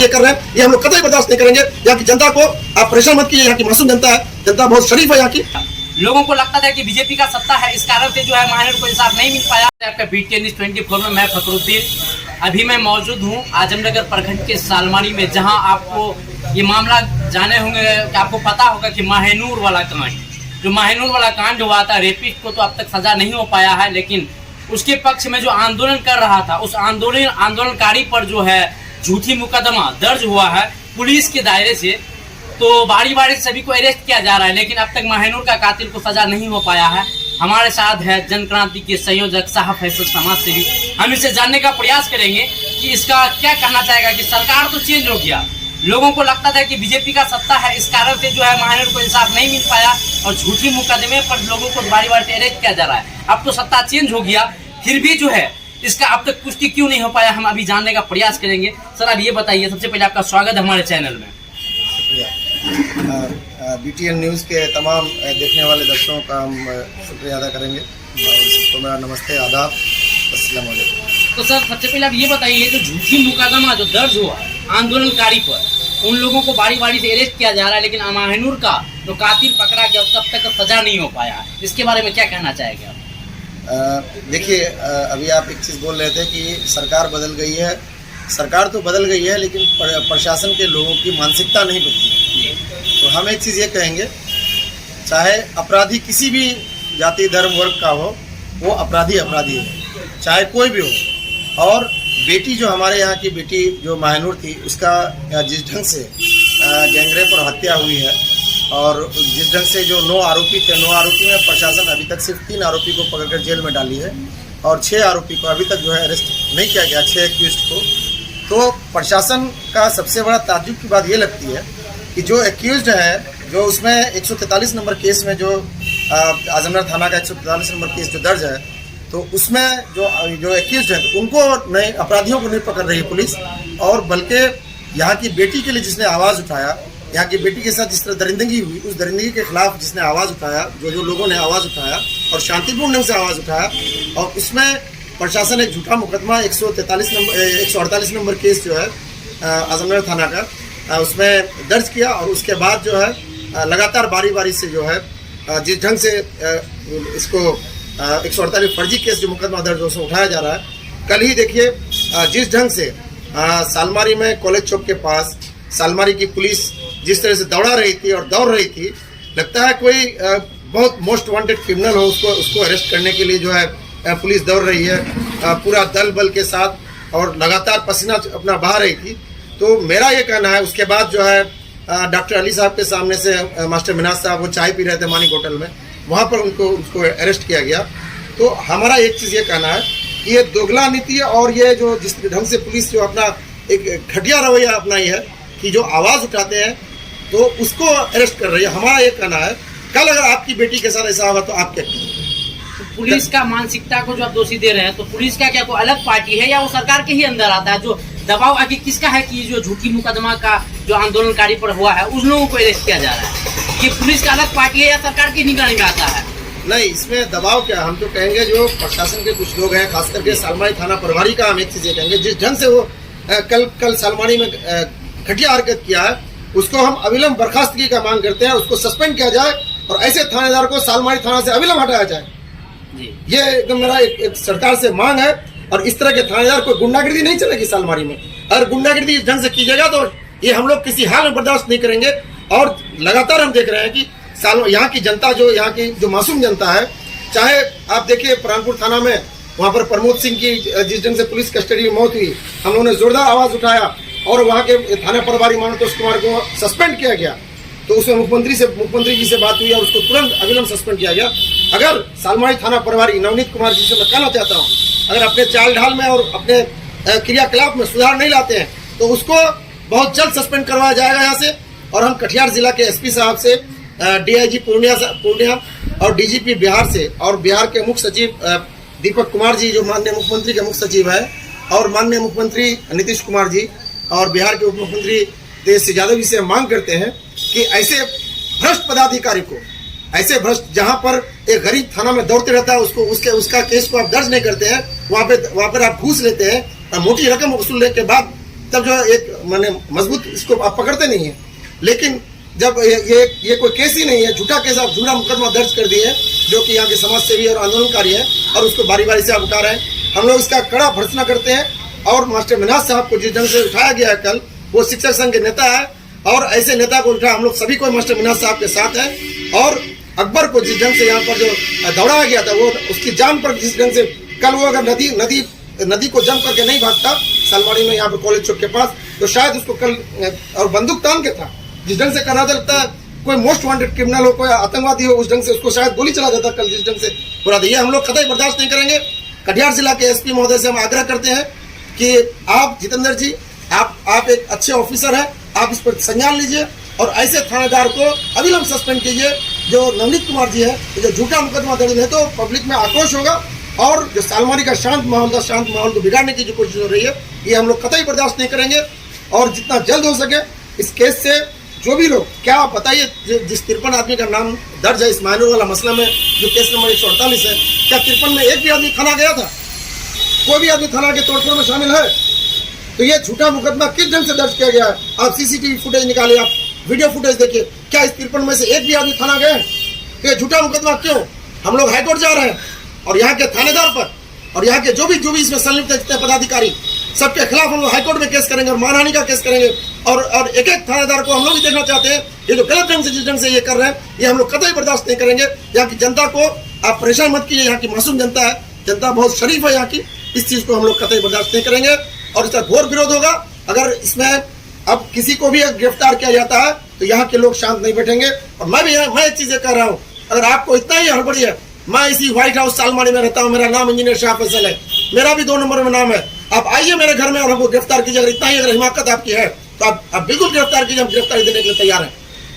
ये कर रहे हैं, ये हम लोग कतई बर्दाश्त नहीं करेंगे। यहाँ की जनता को आप परेशान मत कीजिए, यहाँ की मासूम जनता है, जनता बहुत शरीफ है यहाँ की। लोगों को लगता था कि बीजेपी का सत्ता है, इस कारण से जो है महानगर को इंसाफ नहीं मिल पाया। आपका BTN न्यूज़ 24 में मैं फखरुद्दीन अभी मैं मौजूद हूँ आजमनगर प्रखंड के सालमारी में, जहाँ आपको ये मामला जाने होंगे कि आपको पता होगा कि माहनूर वाला कांड, जो माहनूर वाला कांड हुआ था, रेपिस्ट को तो अब तक सजा नहीं हो पाया है, लेकिन उसके पक्ष में जो आंदोलन कर रहा था उस आंदोलनकारी पर जो है झूठी मुकदमा दर्ज हुआ है पुलिस के दायरे से। तो बारी बारी से सभी को अरेस्ट किया जा रहा है, लेकिन अब तक माहनूर का कातिल को सजा नहीं हो पाया है। हमारे साथ है जन क्रांति के संयोजक साहब फैसल समाज सेवी। हम इसे जानने का प्रयास करेंगे कि इसका क्या कहना चाहेगा कि सरकार तो चेंज हो गया, लोगों को लगता था कि बीजेपी का सत्ता है, इस कारण से जो है महानगर को इंसाफ नहीं मिल पाया और झूठी मुकदमे पर लोगों को बारी बारी से अरेस्ट किया जा रहा है। अब तो सत्ता चेंज हो गया, फिर भी जो है इसका अब तक पुष्टि क्यों नहीं हो पाया, हम अभी जानने का प्रयास करेंगे। सर अब ये बताइए, सबसे पहले आपका स्वागत है हमारे चैनल में। BTN न्यूज़ के तमाम देखने वाले दर्शकों का हम शुक्रिया अदा करेंगे और सबको मेरा नमस्ते, आदाब, अस्सलाम वालेकुम। तो सर सबसे पहले आप ये बताइए, जो झूठी मुकदमा जो दर्ज हुआ आंदोलनकारी पर, उन लोगों को बारी बारी से अरेस्ट किया जा रहा है, लेकिन महानूर का जो कातिल पकड़ा गया तब तक सजा नहीं हो पाया, इसके बारे में क्या कहना चाहेंगे आप? देखिए, अभी आप एक चीज़ बोल रहे थे कि सरकार बदल गई है। सरकार तो बदल गई है, लेकिन प्रशासन के लोगों की मानसिकता नहीं बदली। तो हम एक चीज़ ये कहेंगे, चाहे अपराधी किसी भी जाति धर्म वर्ग का हो, वो अपराधी अपराधी है, चाहे कोई भी हो। और बेटी जो हमारे यहाँ की बेटी जो माहनूर थी, उसका जिस ढंग से गैंगरेप और हत्या हुई है और जिस ढंग से जो 9 आरोपी थे, 9 आरोपी में प्रशासन अभी तक सिर्फ 3 आरोपी को पकड़कर जेल में डाली है और 6 आरोपी को अभी तक जो है अरेस्ट नहीं किया गया, 6 एक्यूज्ड को। तो प्रशासन का सबसे बड़ा ताज्जुब की बात ये लगती है कि जो एक्यूज्ड है, जो उसमें 143 नंबर केस में जो आजमनगर थाना का 143 नंबर केस जो दर्ज है, तो उसमें जो एक्यूज्ड है उनको नहीं, अपराधियों को नहीं पकड़ रही पुलिस, और बल्कि यहाँ की बेटी के लिए जिसने आवाज़ उठाया, यहाँ की बेटी के साथ जिस तरह दरिंदगी हुई, उस दरिंदगी के खिलाफ जिसने आवाज़ उठाया, जो लोगों ने आवाज़ उठाया और शांतिपूर्ण ढंग से आवाज़ उठाया, और उसमें प्रशासन एक झूठा मुकदमा 148 नंबर केस जो है आजमनगर थाना का उसमें दर्ज किया, और उसके बाद जो है लगातार बारी बारी से जो है जिस ढंग से इसको 148 फर्जी केस जो मुकदमा दर्ज उसमें उठाया जा रहा है। कल ही देखिए जिस ढंग से सालमारी में कॉलेज चौक के पास सालमारी की पुलिस जिस तरह से दौड़ा रही थी और दौड़ रही थी, लगता है कोई बहुत मोस्ट वांटेड क्रिमिनल हो, उसको अरेस्ट करने के लिए जो है पुलिस दौड़ रही है पूरा दल बल के साथ, और लगातार पसीना अपना बहा रही थी। तो मेरा ये कहना है, उसके बाद जो है डॉक्टर अली साहब के सामने से मास्टर मिनाज साहब वो चाय पी रहे थे मानिक होटल में, वहाँ पर उनको अरेस्ट किया गया। तो हमारा एक चीज़ ये कहना है कि ये दोगला नीति है, और ये जो जिस ढंग से पुलिस जो अपना एक घटिया रवैया अपनाई है कि जो आवाज़ उठाते हैं तो उसको अरेस्ट कर रही है। हमारा ये कहना है, कल अगर आपकी बेटी के साथ ऐसा हुआ तो आप क्या करेंगे? पुलिस का मानसिकता को जो आप दोषी दे रहे हैं, तो पुलिस का क्या कोई अलग पार्टी है या वो सरकार के ही अंदर आता है? जो दबाव आगे किसका है कि जो झूठी मुकदमा का जो आंदोलनकारी पर हुआ है उन लोगों को अरेस्ट किया जा रहा है, ये पुलिस का अलग पार्टी है या सरकार की निगरानी में आता है? नहीं, इसमें दबाव क्या, हम तो कहेंगे जो प्रशासन के कुछ लोग हैं, खास करके सालमारी थाना प्रभारी का हम एक चीज़ ये कहेंगे, जिस ढंग से वो कल सालमारी में घटिया हरकत किया है, उसको हम अविलंब बर्खास्तगी का मांग करते हैं, उसको सस्पेंड किया जाए और ऐसे थानेदार को सालमारी थाना से अविलंब हटाया जाए। ये एकदम मेरा एक सरकार से मांग है। और इस तरह के थानेदार को गुंडागिर्दी नहीं चलेगी सालमारी में। अगर गुंडागिर्दी इस ढंग से कीजिएगा तो ये हम लोग किसी हाल में बर्दाश्त नहीं करेंगे। और लगातार हम देख रहे हैं कि यहाँ की जनता, जो यहाँ की जो मासूम जनता है, चाहे आप देखिए प्राणपुर थाना में वहाँ पर प्रमोद सिंह की जिस ढंग से पुलिस कस्टडी में मौत हुई, हम लोगों ने जोरदार आवाज़ उठाया और वहाँ के थाना प्रभारी मानतोष कुमार को सस्पेंड किया गया। तो उसमें मुख्यमंत्री जी से बात हुई और उसको तुरंत अविलंब सस्पेंड किया गया। अगर सालमारी थाना प्रभारी नवनीत कुमार जी से मैं कहना चाहता हूँ, अगर अपने चाल ढाल में और अपने क्रियाकलाप में सुधार नहीं लाते हैं तो उसको बहुत जल्द सस्पेंड करवाया जाएगा यहाँ से। और हम कटिहार जिला के SP साहब से, DIG पूर्णिया और DGP बिहार से, और बिहार के मुख्य सचिव दीपक कुमार जी जो माननीय मुख्यमंत्री के मुख्य सचिव है, और माननीय मुख्यमंत्री नीतीश कुमार जी और बिहार के उप मुख्यमंत्री तेज यादव जी से मांग करते हैं कि ऐसे भ्रष्ट पदाधिकारी को, ऐसे भ्रष्ट जहां पर एक गरीब थाना में दौड़ते रहता है उसका केस को आप दर्ज नहीं करते हैं, वहां पर आप घूस लेते हैं और मोटी रकम वसूलने के बाद तब जो एक माने मजबूत इसको आप पकड़ते नहीं है। लेकिन जब ये कोई केस ही नहीं है, झूठा केस, आप झूठा मुकदमा दर्ज कर दिए जो कि यहाँ के समाज सेवी और आंदोलनकारी है और उसको बारी बारी से आप उठा रहे हैं। हम लोग इसका कड़ा भर्त्सना करते हैं। और मास्टर मिन्हाज साहब को जिस ढंग से उठाया गया है कल, वो शिक्षक संघ के नेता है और ऐसे नेता को उठा, हम लोग सभी को मास्टर मिन्हाज साहब के साथ है। और अकबर को जिस ढंग से यहाँ पर जो दौड़ाया गया था, वो उसकी जान पर जिस ढंग से कल वो अगर नदी को जम करके नहीं भागता सालमाड़ी में यहाँ पर कॉलेज चौक के पास, तो शायद उसको कल और बंदूक तान के था, जिस ढंग से करना लगता है कोई मोस्ट वांटेड क्रिमिनल हो, कोई आतंकवादी हो, उस ढंग से उसको शायद गोली चला देता कल जिस ढंग से पूरा दिया। हम लोग कतई बर्दाश्त नहीं करेंगे। कटिहार जिला के एसपी महोदय से हम आग्रह करते हैं कि आप जितेंद्र जी, आप एक अच्छे ऑफिसर हैं, आप इस पर संज्ञान लीजिए और ऐसे थानेदार को अविलंब सस्पेंड कीजिए जो नवनीत कुमार जी है, जो झूठा मुकदमा दर्ज है। तो पब्लिक में आक्रोश होगा और जो सालमारी का शांत माहौल को बिगाड़ने की जो कोशिश हो रही है, ये हम लोग कतई बर्दाश्त नहीं करेंगे। और जितना जल्द हो सके इस केस से जो भी लोग, क्या आप बताइए, जिस 53 आदमी का नाम दर्ज है इस माइनर वाला मसला में, जो केस नंबर 148 है, क्या 53 में एक भी आदमी थाना गया था? कोई भी आदमी थाना के तोड़फोड़ में शामिल है? तो ये झूठा मुकदमा किस ढंग से दर्ज किया गया है? आप सीसीटीवी फुटेज निकालिए, आप वीडियो फुटेज देखिए, क्या इस 53 में से एक भी आदमी थाना गए? तो ये झूठा मुकदमा क्यों? हम लोग हाईकोर्ट जा रहे हैं और यहाँ के थानेदार पर और यहाँ के जो भी इसमें संलिप्त है, जितने पदाधिकारी, सबके खिलाफ हम लोग हाईकोर्ट में केस करेंगे और मानहानि का केस करेंगे। और एक एक थानेदार को हम लोग भी देखना चाहते हैं, ये जो गलत ढंग से जिस ढंग से ये कर रहे हैं, ये हम लोग कतई बर्दाश्त नहीं करेंगे। यहाँ की जनता को आप परेशान मत कीजिए, यहाँ की मासूम जनता है, जनता बहुत शरीफ है यहाँ की, इस चीज़ को हम लोग कतई बर्दाश्त नहीं करेंगे और इसका घोर विरोध होगा। अगर इसमें अब किसी को भी गिरफ्तार किया जाता है तो यहाँ के लोग शांत नहीं बैठेंगे। और मैं एक चीज़ कह रहा हूँ, अगर आपको इतना ही हड़बड़ी है, मैं इसी व्हाइट हाउस सालमारी में रहता हूँ, मेरा नाम इंजीनियर शाह फैसल है, मेरा भी 2 नंबर में नाम है। आप आइए मेरे घर में और हमको गिरफ्तार कीजिए। अगर इतना ही अगर हिमाकत आपकी है तो आप बिल्कुल गिरफ्तार कीजिए, हम गिरफ्तारी देने के लिए तैयार हैं।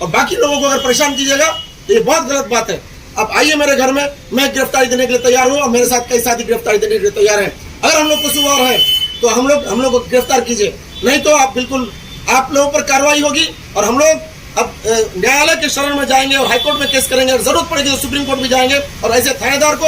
और बाकी लोगों को अगर परेशान कीजिएगा तो ये बहुत गलत बात है। आप आइए मेरे घर में, मैं गिरफ्तारी देने के लिए तैयार हूँ और मेरे साथ कई साथी गिरफ्तारी देने के लिए तैयार हैं। अगर हम लोग कसूरवार हैं तो हम लोग को गिरफ्तार कीजिए, नहीं तो आप बिल्कुल आप लोगों पर कार्रवाई होगी और हम लोग अब न्यायालय के शरण में जाएंगे और हाईकोर्ट में केस करेंगे और जरूरत पड़ेगी तो सुप्रीम कोर्ट भी जाएंगे। और ऐसे थानेदार को,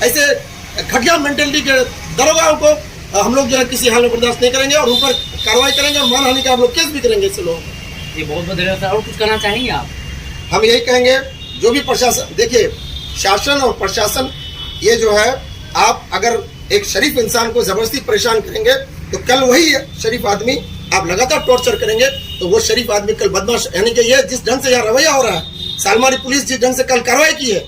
ऐसे घटिया मेंटेलिटी के दरोगाओं को हम लोग जो है किसी हाल में बर्दाश्त नहीं करेंगे और ऊपर कार्रवाई करेंगे और मानहानि का हम लोग केस भी करेंगे इससे लोगों को। ये बहुत धन्यवाद सर। और कुछ कहना चाहेंगे आप? हम यही कहेंगे, जो भी प्रशासन, देखिए शासन और प्रशासन, ये जो है, आप अगर एक शरीफ इंसान को जबरदस्ती परेशान करेंगे तो कल वही शरीफ आदमी आप लगातार टॉर्चर करेंगे तो वो शरीफ आदमी कल बदमाश, यानी कि ये जिस ढंग से यहाँ रवैया हो रहा है, सालमारी पुलिस जिस ढंग से कल कार्रवाई की है,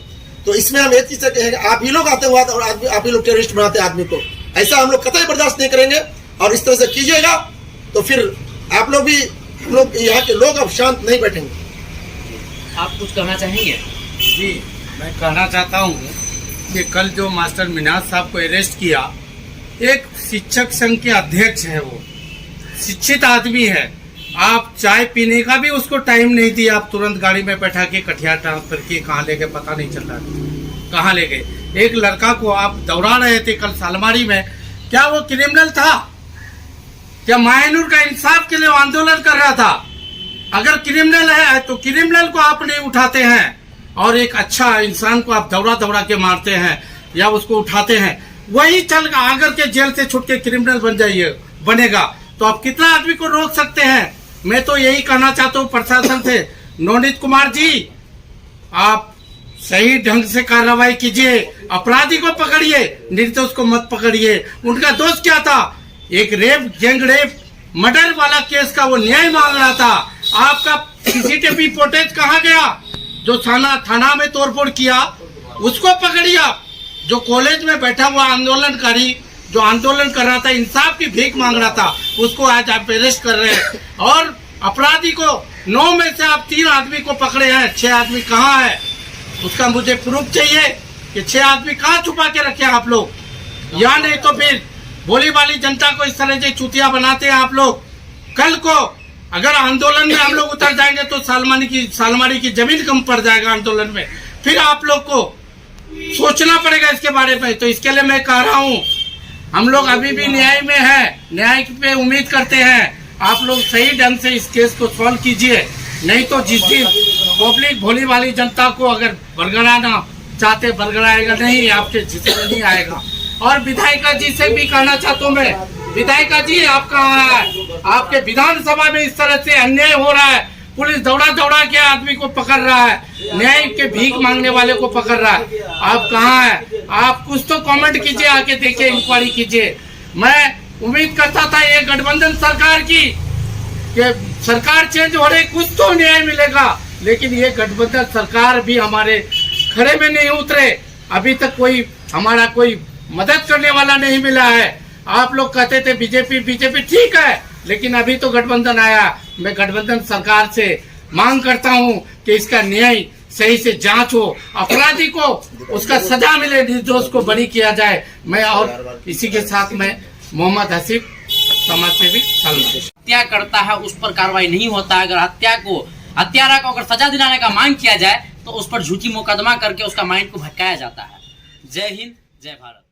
तो इसमें हम एक चीज से कहेंगे, आप ही लोग आतंकवाद और आप ही लोग टेररिस्ट बनाते हैं आदमी को। ऐसा हम लोग कतई बर्दाश्त नहीं करेंगे और इस तरह से कीजिएगा तो फिर आप लोग भी, हम लोग यहाँ के लोग अब शांत नहीं बैठेंगे। आप कुछ कहना चाहेंगे? जी, मैं कहना चाहता हूँ कि कल जो मास्टर मिन्हाज साहब को अरेस्ट किया, एक शिक्षक संघ के अध्यक्ष है, वो शिक्षित आदमी है। आप चाय पीने का भी उसको टाइम नहीं दिया, आप तुरंत गाड़ी में बैठा के कटिहार ट्रांसफर किए, कहाँ ले गए पता नहीं चल रहा, कहाँ ले गए। एक लड़का को आप दौड़ा रहे थे कल सालमारी में, क्या वो क्रिमिनल था? क्या मायनूर का इंसाफ के लिए आंदोलन कर रहा था? अगर क्रिमिनल है तो क्रिमिनल को आप नहीं उठाते हैं और एक अच्छा इंसान को आप दौड़ा के मारते हैं या उसको उठाते हैं, वही चल अगर के जेल से छूट के क्रिमिनल बनेगा तो आप कितना आदमी को रोक सकते हैं? मैं तो यही कहना चाहता हूँ प्रशासन से, नवनीत कुमार जी, आप सही ढंग से कार्रवाई कीजिए, अपराधी को पकड़िए, निर्दोष को मत पकड़िए। उनका दोष क्या था? एक रेप, गैंग रेप, मर्डर वाला केस का वो न्याय मांग रहा था। आपका सीसीटीवी फुटेज कहाँ गया? जो थाना में तोड़फोड़ किया उसको पकड़िए आप। जो कॉलेज में बैठा हुआ आंदोलनकारी, जो आंदोलन कर रहा था, इंसाफ की भीख मांग रहा था, उसको आज आप अरेस्ट कर रहे हैं। और अपराधी को 9 में से आप 3 आदमी को पकड़े हैं, 6 आदमी कहाँ है? उसका मुझे प्रूफ चाहिए कि 6 आदमी कहाँ छुपा के रखे आप लोग, या नहीं तो फिर भोली वाली जनता को इस तरह से चूतिया बनाते हैं आप लोग। कल को अगर आंदोलन में हम लोग उतर जाएंगे तो सालमारी की जमीन कम पड़ जाएगा आंदोलन में, फिर आप लोग को सोचना पड़ेगा इसके बारे में। तो इसके लिए मैं कह रहा हूँ, हम लोग अभी भी न्याय में है, न्याय पे उम्मीद करते हैं। आप लोग सही ढंग से इस केस को सॉल्व कीजिए, नहीं तो जिस दिन पब्लिक भोली वाली जनता को अगर बरगड़ाना चाहते बरगड़ाएगा नहीं, आपके जिसे नहीं आएगा। और विधायिका जी से भी कहना चाहता हूँ मैं, विधायिका जी आप कहाँ है? आपके विधानसभा में इस तरह से अन्याय हो रहा है, पुलिस दौड़ा दौड़ा के आदमी को पकड़ रहा है, न्याय के भीख मांगने वाले को पकड़ रहा है। आप कहाँ है? आप कुछ तो कमेंट कीजिए, आके देखिए, इंक्वायरी कीजिए। मैं उम्मीद करता था ये गठबंधन सरकार की कि सरकार चेंज हो रही, कुछ तो न्याय मिलेगा, लेकिन ये गठबंधन सरकार भी हमारे खड़े में नहीं उतरे। अभी तक कोई हमारा कोई मदद करने वाला नहीं मिला है। आप लोग कहते थे बीजेपी ठीक है, लेकिन अभी तो गठबंधन आया। मैं गठबंधन सरकार से मांग करता हूं कि इसका न्याय सही से जांच हो, अपराधी को उसका सजा मिले, निर्दोष को बरी किया जाए। मैं और इसी के साथ मैं मोहम्मद हसीब, समाज सेवी सलमान। हत्या करता है उस पर कार्रवाई नहीं होता है। अगर हत्यारा को अगर सजा दिलाने का मांग किया जाए तो उस पर झूठी मुकदमा करके उसका माइंड को भटकाया जाता है। जय हिंद, जय भारत।